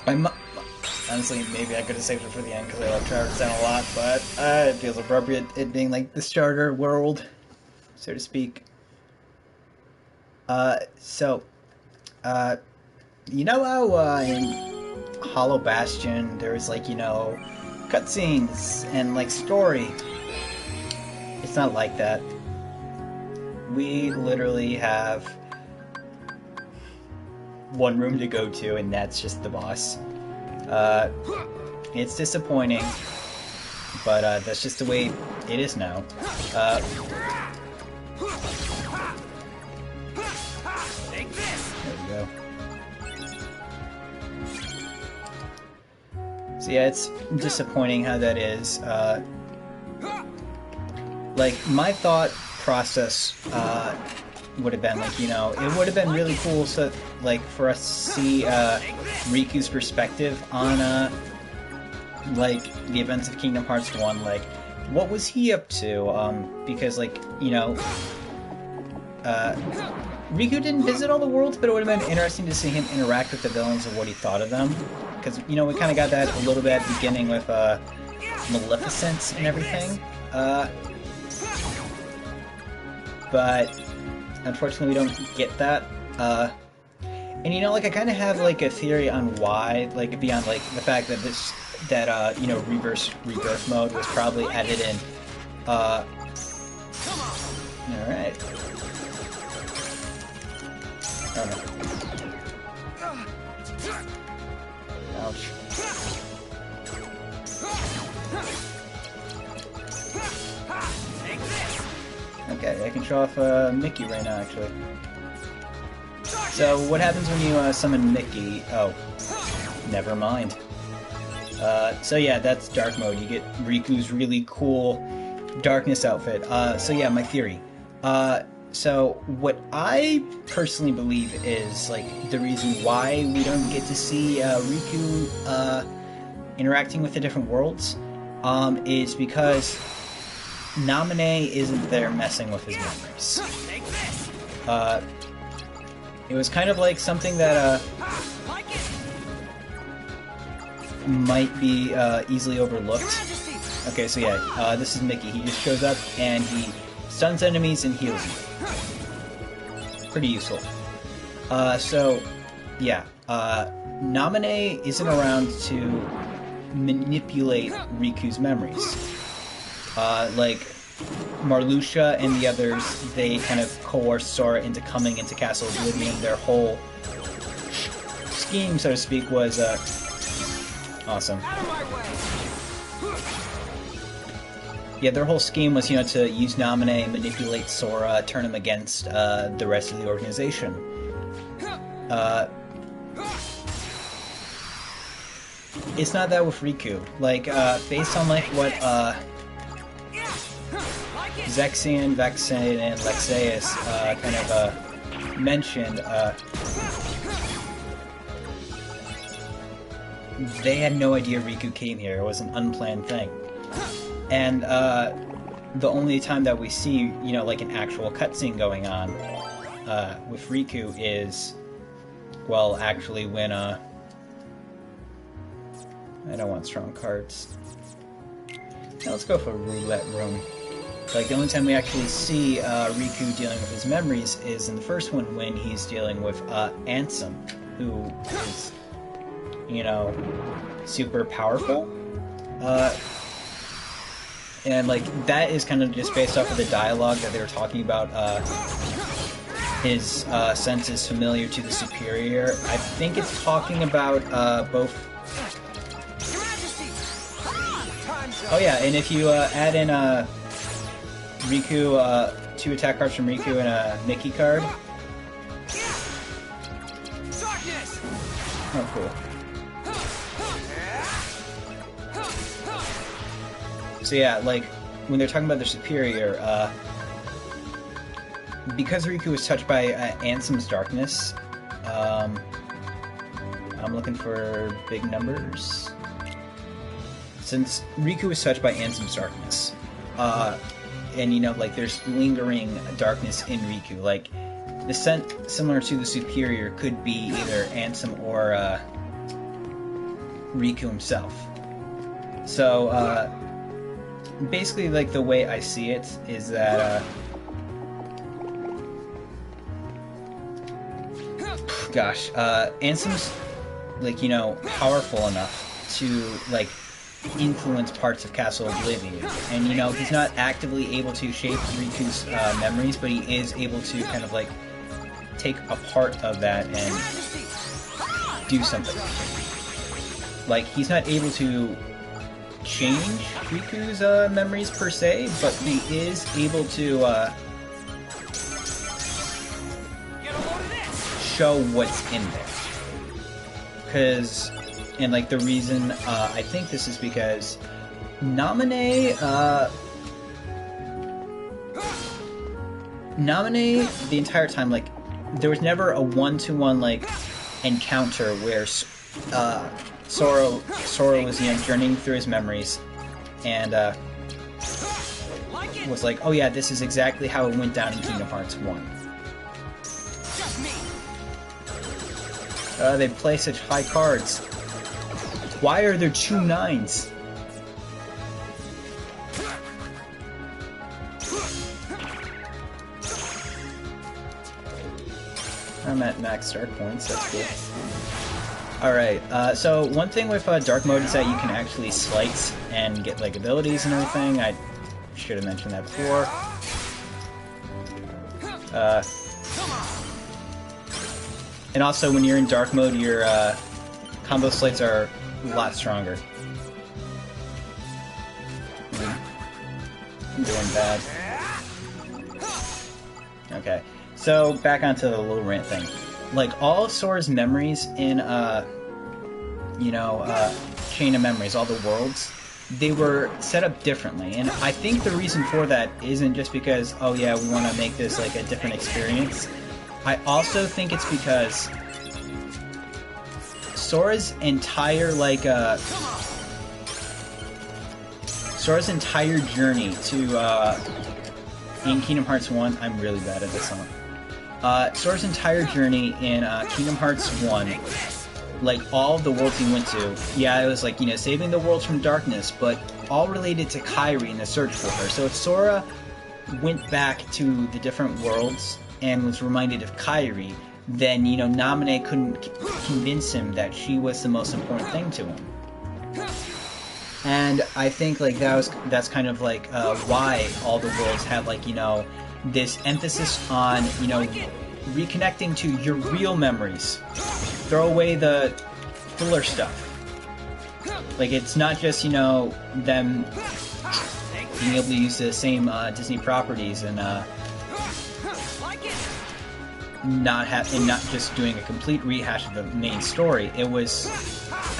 Honestly, maybe I could have saved it for the end because I like Traverse Town a lot, but it feels appropriate, it being like the starter world, so to speak. So, uh, you know how in Hollow Bastion there's like, cutscenes and like story? It's not like that. We literally have one room to go to, and that's just the boss. Uh, it's disappointing, but that's just the way it is now. Uh, there we go. So yeah, it's disappointing how that is. Like, my thought process would have been like, it would have been really cool so, like, for us to see Riku's perspective on like the events of Kingdom Hearts 1. Like, what was he up to? Because, like, Riku didn't visit all the worlds, but it would have been interesting to see him interact with the villains and what he thought of them. Because, we kind of got that a little bit at the beginning with Maleficent and everything. But unfortunately we don't get that. And like, I kind of have like a theory on why, like, beyond like the fact that Rebirth mode was probably added in. All right. Oh no. Ouch. Okay, I can show off Mickey right now, actually. So, what happens when you summon Mickey? Oh, never mind. So yeah, that's dark mode. You get Riku's really cool darkness outfit. So yeah, my theory. So what I personally believe is, like, the reason why we don't get to see Riku interacting with the different worlds is because Naminé isn't there messing with his memories. It was kind of like something that might be easily overlooked. Okay, so yeah, this is Mickey. He just shows up and he stuns enemies and heals you. Pretty useful. So, yeah, Naminé isn't around to manipulate Riku's memories. Like, Marluxia and the others, they kind of coerce Sora into coming into Castle Oblivion. Their whole scheme, so to speak, was, awesome. Yeah, their whole scheme was, to use Naminé, manipulate Sora, turn him against the rest of the organization. It's not that with Riku. Like, based on, like, what Zexion, Vexen, and Lexaeus kind of mentioned, they had no idea Riku came here. It was an unplanned thing. And the only time that we see, like, an actual cutscene going on with Riku is, well, actually when, I don't want strong cards. Now let's go for Roulette Room. Like, the only time we actually see Riku dealing with his memories is in the first one when he's dealing with Ansem, who is, super powerful. And, like, that is kind of just based off of the dialogue that they were talking about. His sense is familiar to the superior. I think it's talking about both. Oh yeah, and if you add in Riku, 2 attack cards from Riku and a Mickey card. Oh, cool. So yeah, like, when they're talking about their superior, because Riku was touched by Ansem's darkness, I'm looking for big numbers. Since Riku was touched by Ansem's darkness, and, like, there's lingering darkness in Riku, like, the scent similar to the superior could be either Ansem or Riku himself. So, basically, like, the way I see it is that, gosh, Ansem's, like, you know, powerful enough to, like, influence parts of Castle Oblivion. And, you know, he's not actively able to shape Riku's memories, but he is able to kind of, like, take a part of that and do something. Like, he's not able to change Riku's memories per se, but he is able to show what's in there. Because, and like the reason I think this is because Naminé the entire time, like, there was never a one-to-one like encounter where Sora was, you know, journeying through his memories and was like, oh yeah, this is exactly how it went down in Kingdom Hearts 1. They play such high cards. Why are there 2 9s? I'm at max dark points, that's cool. Alright, so one thing with dark mode is that you can actually slice and get like abilities and everything. I should have mentioned that before. And also when you're in dark mode, your combo slates are a lot stronger. I'm doing bad. Okay, so back onto the little rant thing. Like, all of Sora's memories in, you know, Chain of Memories, all the worlds, they were set up differently. And I think the reason for that isn't just because, oh yeah, we want to make this, like, a different experience. I also think it's because Sora's entire, like, Sora's entire journey to, in Kingdom Hearts 1, I'm really bad at this song. Sora's entire journey in Kingdom Hearts 1, like, all of the worlds he went to, yeah, it was like, you know, saving the worlds from darkness, but all related to Kairi and the search for her. So if Sora went back to the different worlds and was reminded of Kairi, then, you know, Naminé couldn't convince him that she was the most important thing to him. And I think, like, that's kind of, like, why all the worlds have, like, you know, this emphasis on, you know, reconnecting to your real memories. Throw away the filler stuff. Like, it's not just, you know, them being able to use the same Disney properties and not just doing a complete rehash of the main story. It was,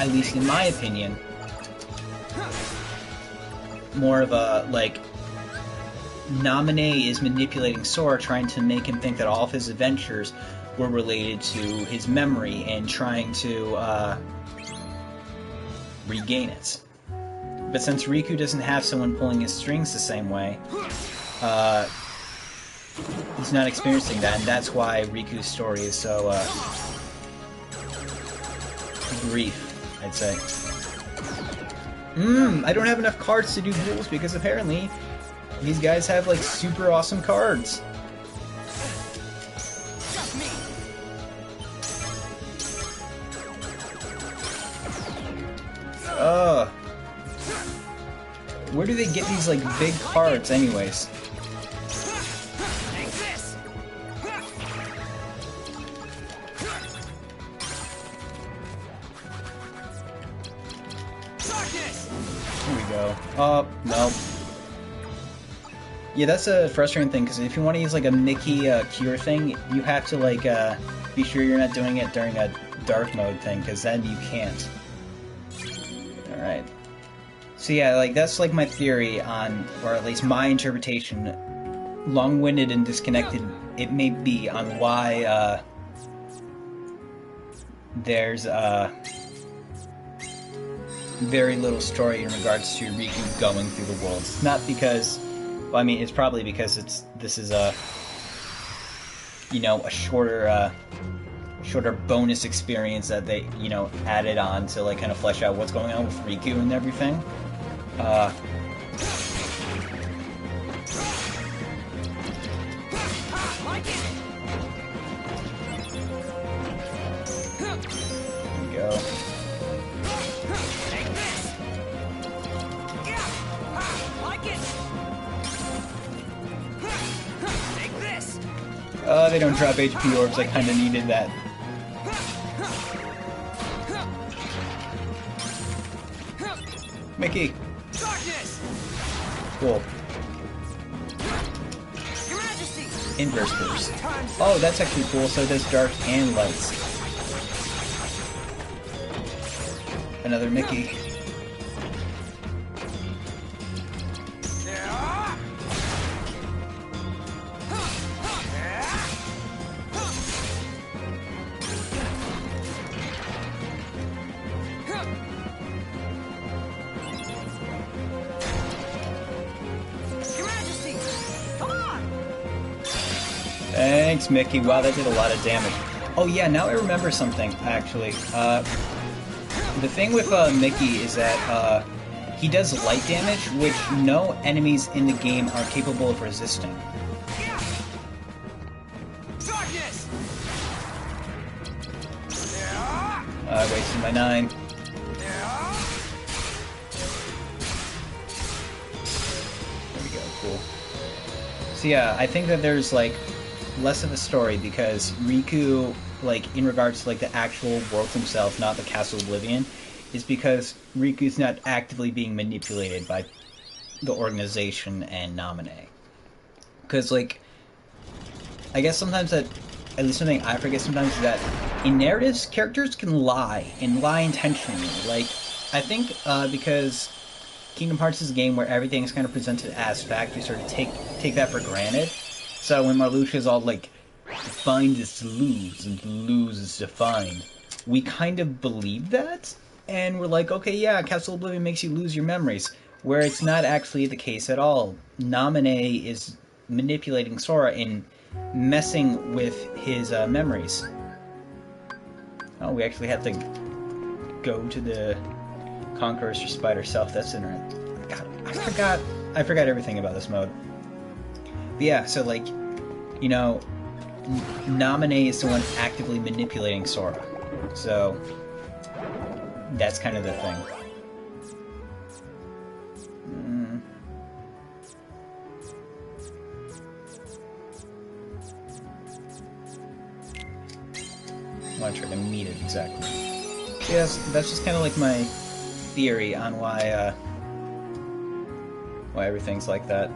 at least in my opinion, more of a, like, Naminé is manipulating Sora, trying to make him think that all of his adventures were related to his memory and trying to regain it. But since Riku doesn't have someone pulling his strings the same way, he's not experiencing that, and that's why Riku's story is so brief, I'd say. I don't have enough cards to do duels because apparently these guys have, like, super awesome cards. Where do they get these, like, big cards anyways? Here we go. Oh, no. Yeah, that's a frustrating thing, because if you want to use, like, a Mickey cure thing, you have to, like, be sure you're not doing it during a dark mode thing, because then you can't. Alright. So yeah, like, that's, like, my theory on, or at least my interpretation, long-winded and disconnected it may be, on why, there's, very little story in regards to Riku going through the worlds. Not because... Well, I mean, it's probably because this is a, you know, a shorter shorter bonus experience that they, you know, added on to like kind of flesh out what's going on with Riku and everything. There we go. They don't drop HP orbs. I kind of needed that. Mickey. Cool. Inverse burst. Oh, that's actually cool. So it does dark and lights. Another Mickey. Thanks, Mickey. Wow, that did a lot of damage. Oh yeah, now I remember something, actually. The thing with Mickey is that he does light damage, which no enemies in the game are capable of resisting. I wasted my 9. There we go, cool. So yeah, I think that there's like less of a story because Riku, like in regards to like the actual world himself, not the Castle Oblivion, is because Riku's not actively being manipulated by the organization and Naminé. Because like, I guess sometimes that, at least something I forget sometimes, is that in narratives, characters can lie, and lie intentionally. Like, I think because Kingdom Hearts is a game where everything is kind of presented as fact, we sort of take that for granted. So when Marluxia's all like, find is to lose, and to lose is to find, we kind of believe that, and we're like, okay, yeah, Castle Oblivion makes you lose your memories, where it's not actually the case at all. Naminé is manipulating Sora and messing with his memories. Oh, we actually have to go to the Conqueror's Respite ourselves. That's interesting. God, I forgot everything about this mode. But yeah, so like, you know, Naminé is the one actively manipulating Sora. So that's kind of the thing. I want to try to meet it exactly. So yes, that's just kind of like my theory on why everything's like that.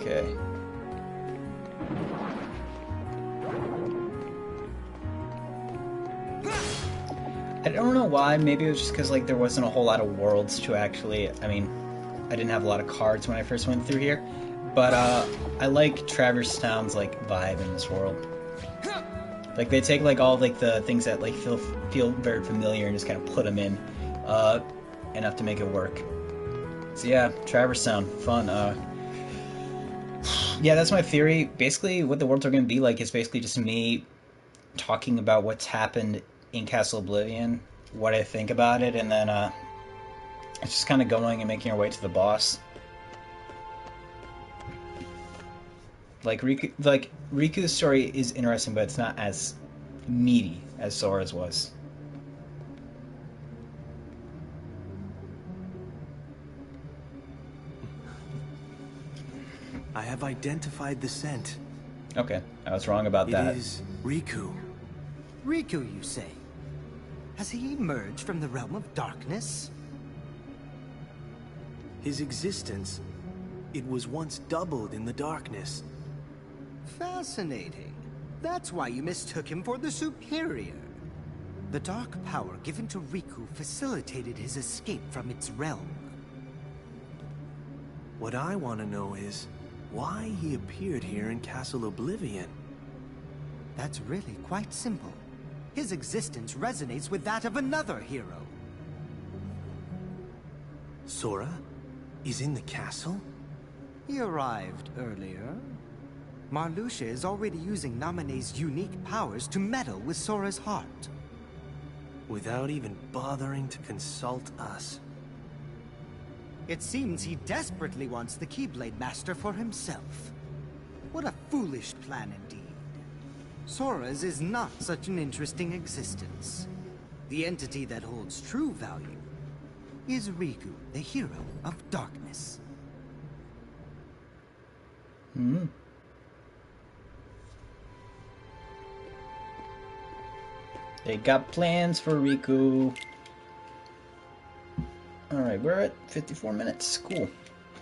Okay. I don't know why, maybe it was just because like there wasn't a whole lot of worlds to actually, I mean, I didn't have a lot of cards when I first went through here, but I like Traverse Town's like vibe in this world. Like they take like all like the things that like feel very familiar and just kind of put them in enough to make it work. So yeah, Traverse Town, fun. Yeah, that's my theory. Basically, what the worlds are going to be like is basically just me talking about what's happened in Castle Oblivion, what I think about it, and then it's just kind of going and making our way to the boss. Like Riku's story is interesting, but it's not as meaty as Sora's was. I have identified the scent. Okay, I was wrong about that. It is Riku. Riku, you say? Has he emerged from the realm of darkness? His existence, it was once doubled in the darkness. Fascinating. That's why you mistook him for the superior. The dark power given to Riku facilitated his escape from its realm. What I want to know is why he appeared here in Castle Oblivion. That's really quite simple. His existence resonates with that of another hero. Sora is in the castle? He arrived earlier. Marluxia is already using Naminé's unique powers to meddle with Sora's heart. Without even bothering to consult us. It seems he desperately wants the Keyblade Master for himself. What a foolish plan indeed. Sora's is not such an interesting existence. The entity that holds true value is Riku, the hero of darkness. They got plans for Riku. Alright, we're at 54 minutes. Cool.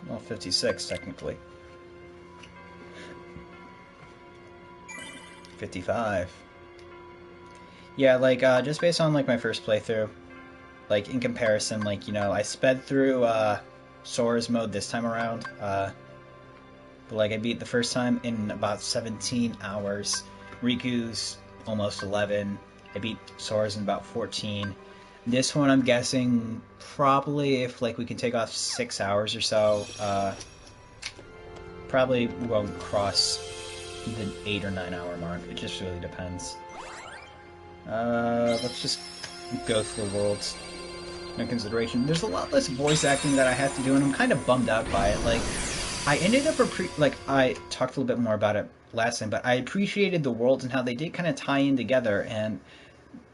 Well, 56 technically. 55. Yeah, like, just based on, like, my first playthrough, like, in comparison, like, you know, I sped through, Sora's mode this time around, but, like, I beat the first time in about 17 hours. Riku's almost 11. I beat Sora's in about 14. This one, I'm guessing, probably, if, like, we can take off 6 hours or so, probably won't cross the 8 or 9 hour mark. It just really depends. Let's just go through the worlds. No consideration. There's a lot less voice acting that I have to do, and I'm kind of bummed out by it. Like, I ended up like, I talked a little bit more about it last time, but I appreciated the worlds and how they did kind of tie in together, and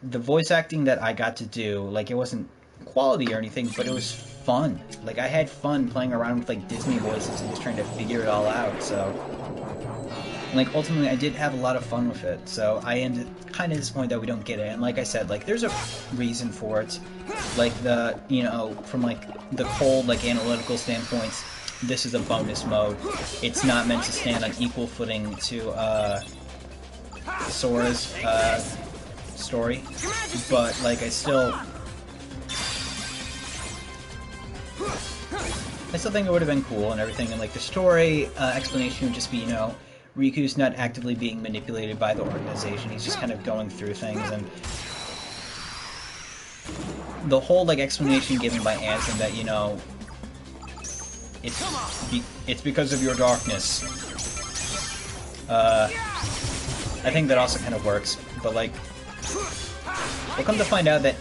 the voice acting that I got to do, like, it wasn't quality or anything, but it was fun. Like, I had fun playing around with, like, Disney voices and just trying to figure it all out, so... Like, ultimately, I did have a lot of fun with it, so I am kind of disappointed that we don't get it. And like I said, like, there's a reason for it. Like, the, you know, from, like, the cold, like, analytical standpoints, this is a bonus mode. It's not meant to stand on equal footing to, Sora's, story. But, like, I still think it would have been cool and everything, and, like, the story, explanation would just be, you know, Riku's not actively being manipulated by the organization, he's just kind of going through things, and the whole, like, explanation given by Ansem that, you know, it's because of your darkness. I think that also kind of works, but, like, we'll come to find out that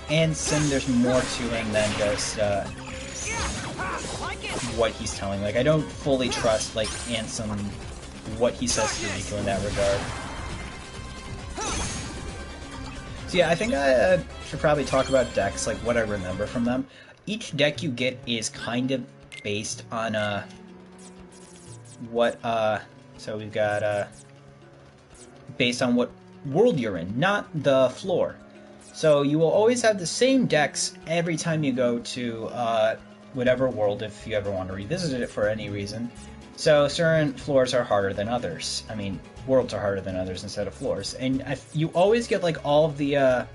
Ansem, there's more to him than just, what he's telling. Like, I don't fully trust, like, Ansem, what he says to Riku in that regard. So yeah, I think I should probably talk about decks, like what I remember from them. Each deck you get is kind of based on so we've got based on what world you're in, not the floor. So you will always have the same decks every time you go to whatever world, if you ever want to revisit it for any reason. So certain floors are harder than others. I mean, worlds are harder than others instead of floors. And you always get, like, all of the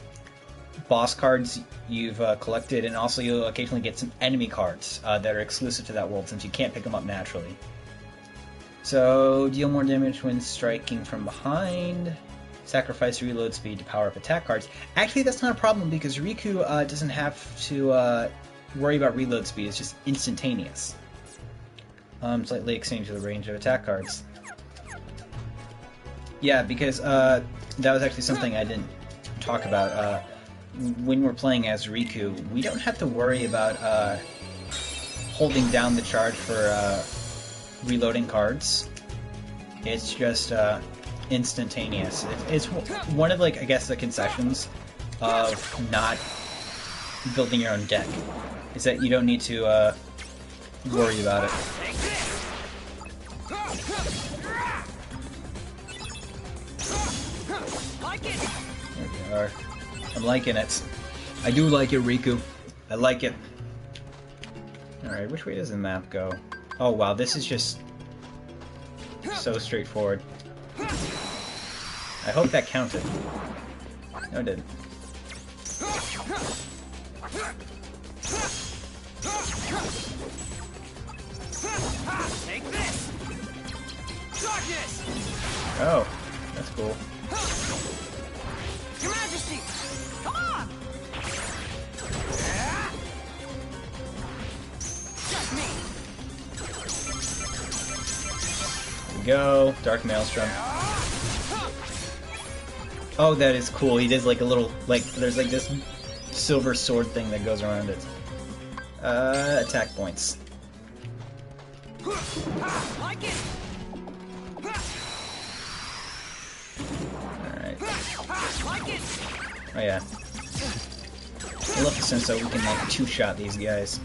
boss cards you've collected, and also you'll occasionally get some enemy cards that are exclusive to that world, since you can't pick them up naturally. So, deal more damage when striking from behind. Sacrifice reload speed to power up attack cards. Actually, that's not a problem, because Riku doesn't have to worry about reload speed. It's just instantaneous. Slightly extending to the range of attack cards. Yeah, because that was actually something I didn't talk about. When we're playing as Riku, we don't have to worry about holding down the charge for reloading cards. It's just instantaneous. It's one of, like, I guess, the concessions of not building your own deck, is that you don't need to worry about it. There we are. I'm liking it. I do like it, Riku. I like it. Alright, which way does the map go? Oh wow, this is just so straightforward. I hope that counted. No, it didn't. Take this! Darkness! Oh, that's cool. Your Majesty! Come on! Just me! There we go. Dark Maelstrom. Oh, that is cool. He does like a little, like, there's like this silver sword thing that goes around it. Attack points. Like it! Alright. Like it! Oh yeah. I love this so we can like two-shot these guys.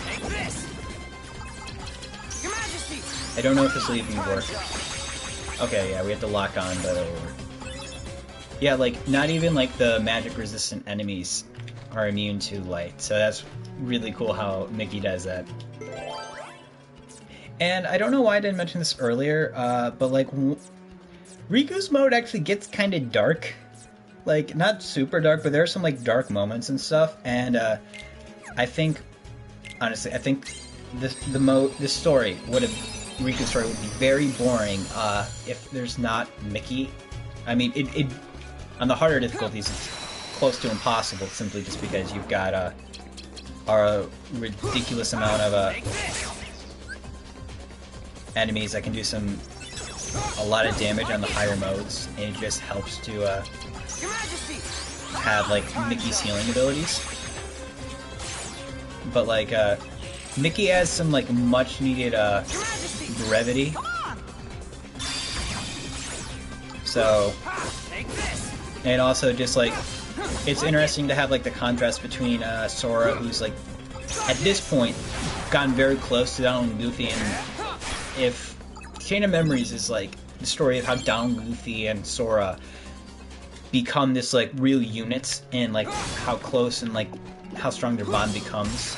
Take this! Your Majesty! I don't know if this will even work. Okay, yeah, we have to lock on, but it'll work. Yeah, like, not even like the magic-resistant enemies are immune to light, so that's really cool how Mickey does that. And I don't know why I didn't mention this earlier, but like, Riku's mode actually gets kind of dark. Like, not super dark, but there are some like dark moments and stuff, and I think, honestly, I think this story would have, Riku's story would be very boring if there's not Mickey. I mean, it on the harder difficulties, it's close to impossible simply just because you've got a ridiculous amount of enemies that can do a lot of damage on the higher modes, and it just helps to have like Mickey's healing abilities. But like Mickey has some like much needed brevity. So, and also just like, it's interesting to have like the contrast between Sora, who's like, at this point, gotten very close to Donald Goofy, and if Chain of Memories is like the story of how Donald Goofy and Sora become this like real unit, and like how close and like how strong their bond becomes,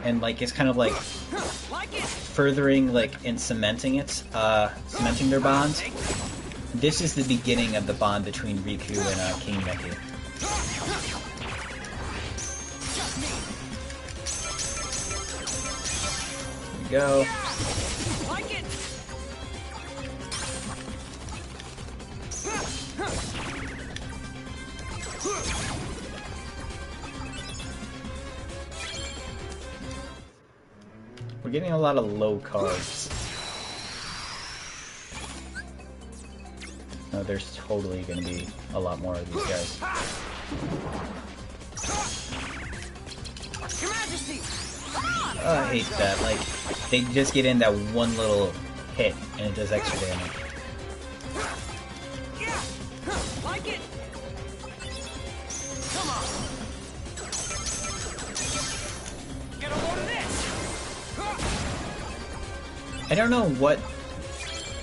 and like it's kind of like furthering like and cementing it, cementing their bond. This is the beginning of the bond between Riku and King Mickey. Here we go. We're getting a lot of low cards. No, there's totally going to be a lot more of these guys. Oh, I hate that. Like, they just get in that one little hit and it does extra damage. I don't know what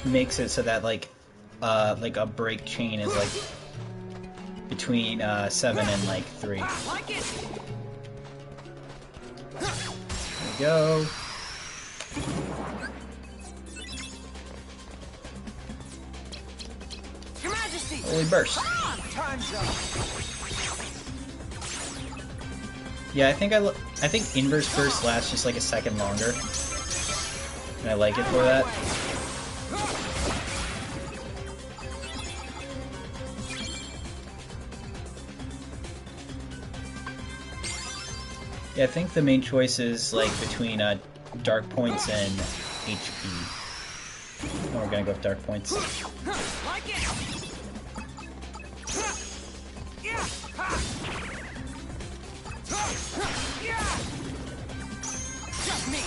makes it so that like a break chain is like between 7 and like 3. There we go. Your Majesty! Holy burst. Time's up. Yeah, I think inverse burst lasts just like a second longer. And I like it for that. Yeah, I think the main choice is like between dark points and HP. And we're gonna go with dark points. Like it. Just me.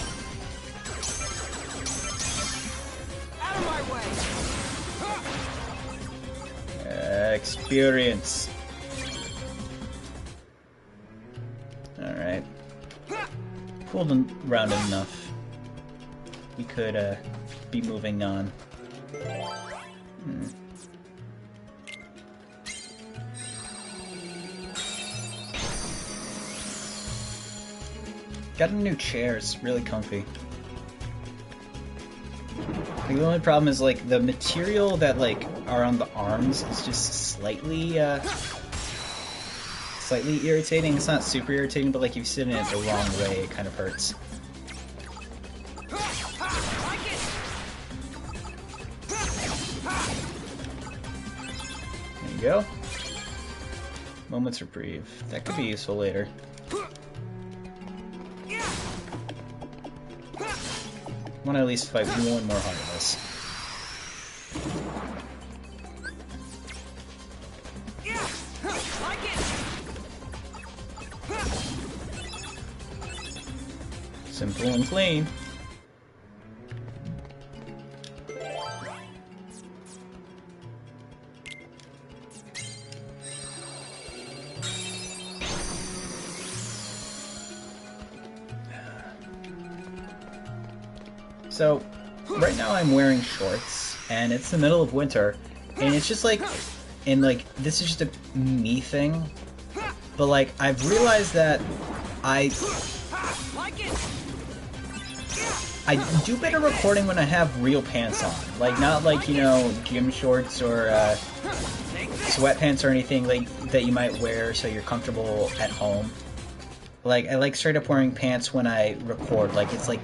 Out of my way. Experience. Alright. Pulled around enough. We could be moving on. Got a new chair, it's really comfy. Like, the only problem is like the material that like are on the arms is just slightly slightly irritating. It's not super irritating, but like if you sit in it the wrong way, it kind of hurts. There you go. Moment's reprieve. That could be useful later. I want to at least fight one more Heartless. Simple and clean. So, right now I'm wearing shorts, and it's the middle of winter, and it's just like, and like, this is just a me thing, but like, I've realized that I do better recording when I have real pants on. Like, not like, you know, gym shorts or sweatpants or anything like that you might wear so you're comfortable at home. Like, I like straight up wearing pants when I record, like it's like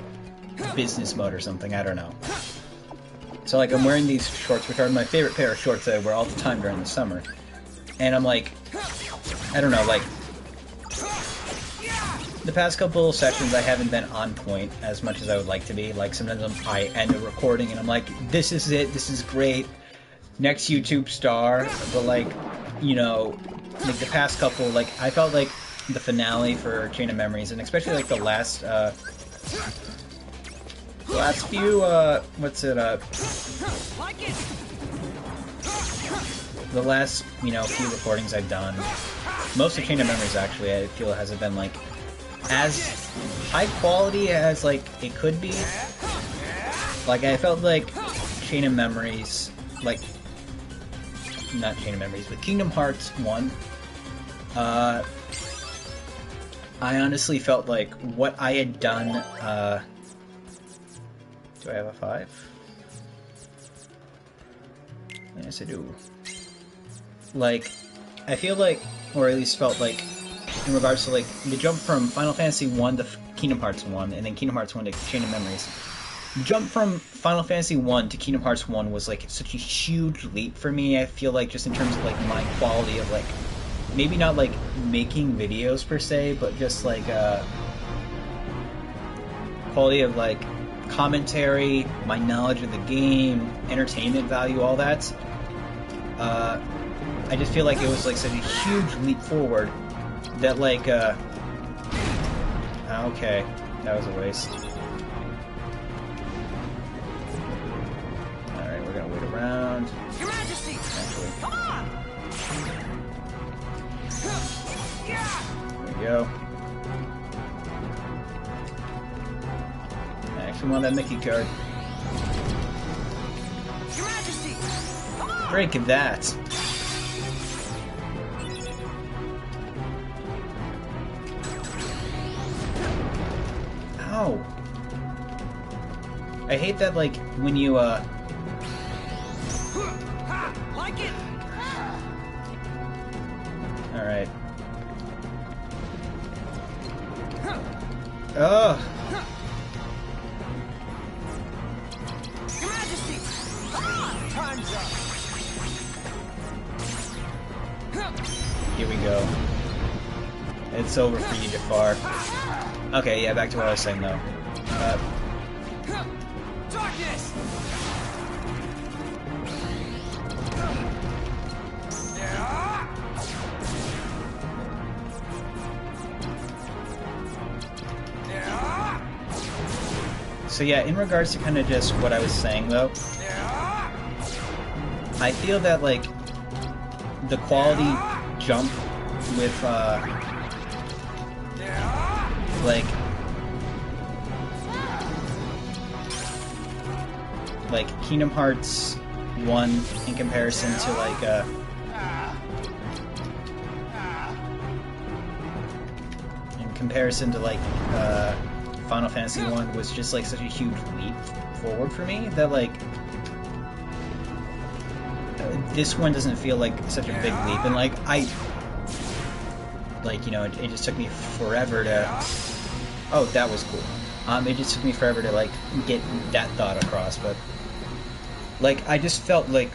business mode or something, I don't know. So like I'm wearing these shorts, which are my favorite pair of shorts that I wear all the time during the summer. And I'm like, I don't know, like, the past couple sessions I haven't been on point as much as I would like to be. Like sometimes I end a recording and I'm like, this is it, this is great, next YouTube star. But like, you know, like the past couple, like I felt like the finale for Chain of Memories, and especially like the last few, the last, you know, few recordings I've done, most of Chain of Memories actually, I feel it hasn't been like as high quality as like it could be. Like I felt like Chain of Memories, like, not Chain of Memories, but Kingdom Hearts 1, I honestly felt like what I had done, do I have a 5? Yes, I do. Like, I feel like, or at least felt like, in regards to like the jump from Final Fantasy 1 to Kingdom Hearts 1, and then Kingdom Hearts 1 to Chain of Memories. The jump from Final Fantasy 1 to Kingdom Hearts 1 was like such a huge leap for me, I feel like, just in terms of like my quality of like, maybe not like making videos per se, but just like quality of like commentary, my knowledge of the game, entertainment value, all that. I just feel like it was like such a huge leap forward that like, okay, that was a waste. Alright, we're gonna wait around. Your Majesty! Actually, Come on! there we go. I actually want that Mickey card. Your Majesty! Come on! Break that. Ow. I hate that, like, when you, Like it! Alright. Ugh. Your Majesty! Come on! Time's up! Here we go. It's over for you, Jafar. Okay, yeah, back to what I was saying, though. Darkness! So yeah, in regards to kind of just what I was saying, though, I feel that, like, the quality jump with, like Kingdom Hearts 1 in comparison to, like, Final Fantasy 1 was just like such a huge leap forward for me that, like, this one doesn't feel like such a big leap, and like like, you know, it just took me forever to. Oh, that was cool. It just took me forever to like get that thought across, but like I just felt like,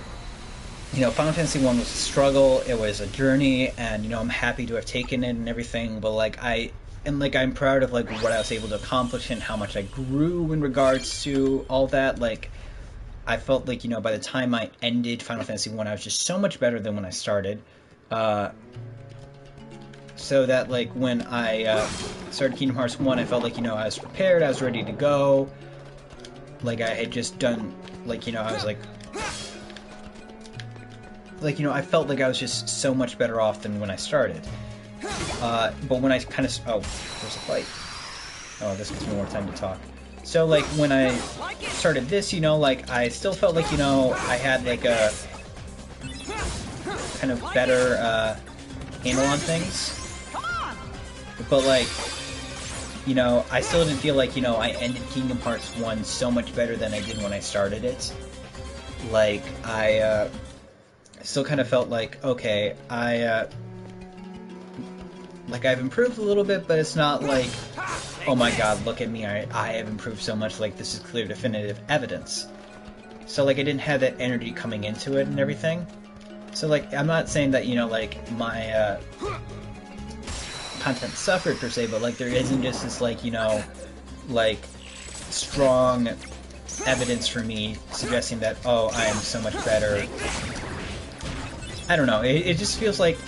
you know, Final Fantasy 1 was a struggle, it was a journey, and, you know, I'm happy to have taken it and everything, but like I'm proud of like what I was able to accomplish and how much I grew in regards to all that. Like, I felt like, you know, by the time I ended Final Fantasy 1, I was just so much better than when I started. So that, like, when I started Kingdom Hearts 1, I felt like, you know, I was prepared, I was ready to go. Like, I had just done, like, you know, I was like, you know, I felt like I was just so much better off than when I started. But when I kind of... Oh, there's a fight. Oh, this gives me more time to talk. So, like, when I started this, you know, like, I still felt like, you know, I had, like, a kind of better handle on things. But, like, you know, I still didn't feel like, you know, I ended Kingdom Hearts 1 so much better than I did when I started it. Like, I still kind of felt like, okay, like, I've improved a little bit, but it's not like, oh my god, look at me, I have improved so much, like, this is clear, definitive evidence. So, like, I didn't have that energy coming into it and everything. So, like, I'm not saying that, you know, like, my, content suffered, per se, but, like, there isn't just this, like, you know, like, strong evidence for me suggesting that, oh, I am so much better. I don't know, it just feels like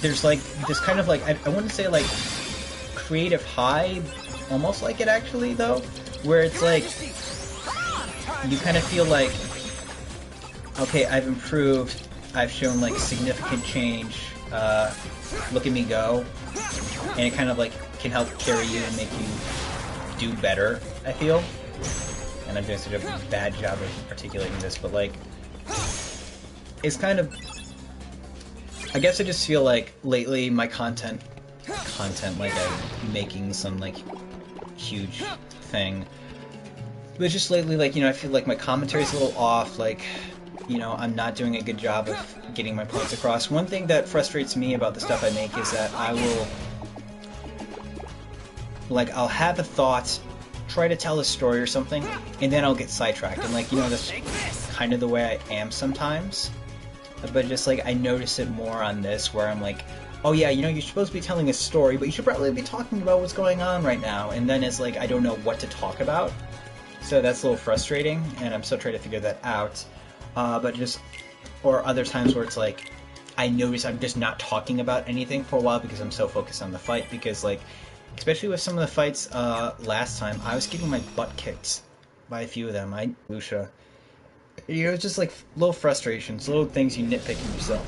there's, like, this kind of, like, I wouldn't say, like, creative high, almost like it, actually, though, where it's, like, you kind of feel like, okay, I've improved, I've shown, like, significant change, look at me go, and it kind of, like, can help carry you and make you do better, I feel. And I'm doing such a bad job of articulating this, but, like, it's kind of... I guess I just feel like lately my content, like, I'm making some, like, huge thing. But just lately, like, you know, I feel like my commentary's a little off, like, you know, I'm not doing a good job of getting my points across. One thing that frustrates me about the stuff I make is that I will, like, I'll have a thought, try to tell a story or something, and then I'll get sidetracked. And, like, you know, that's kind of the way I am sometimes. But just, like, I notice it more on this, where I'm like, oh yeah, you know, you're supposed to be telling a story, but you should probably be talking about what's going on right now. And then it's like, I don't know what to talk about. So that's a little frustrating, and I'm still trying to figure that out. But just, or other times where it's like, I notice I'm just not talking about anything for a while because I'm so focused on the fight, because, like, especially with some of the fights last time, I was getting my butt kicked by a few of them. Lucia. You know, it's just like little frustrations, little things you nitpick in yourself.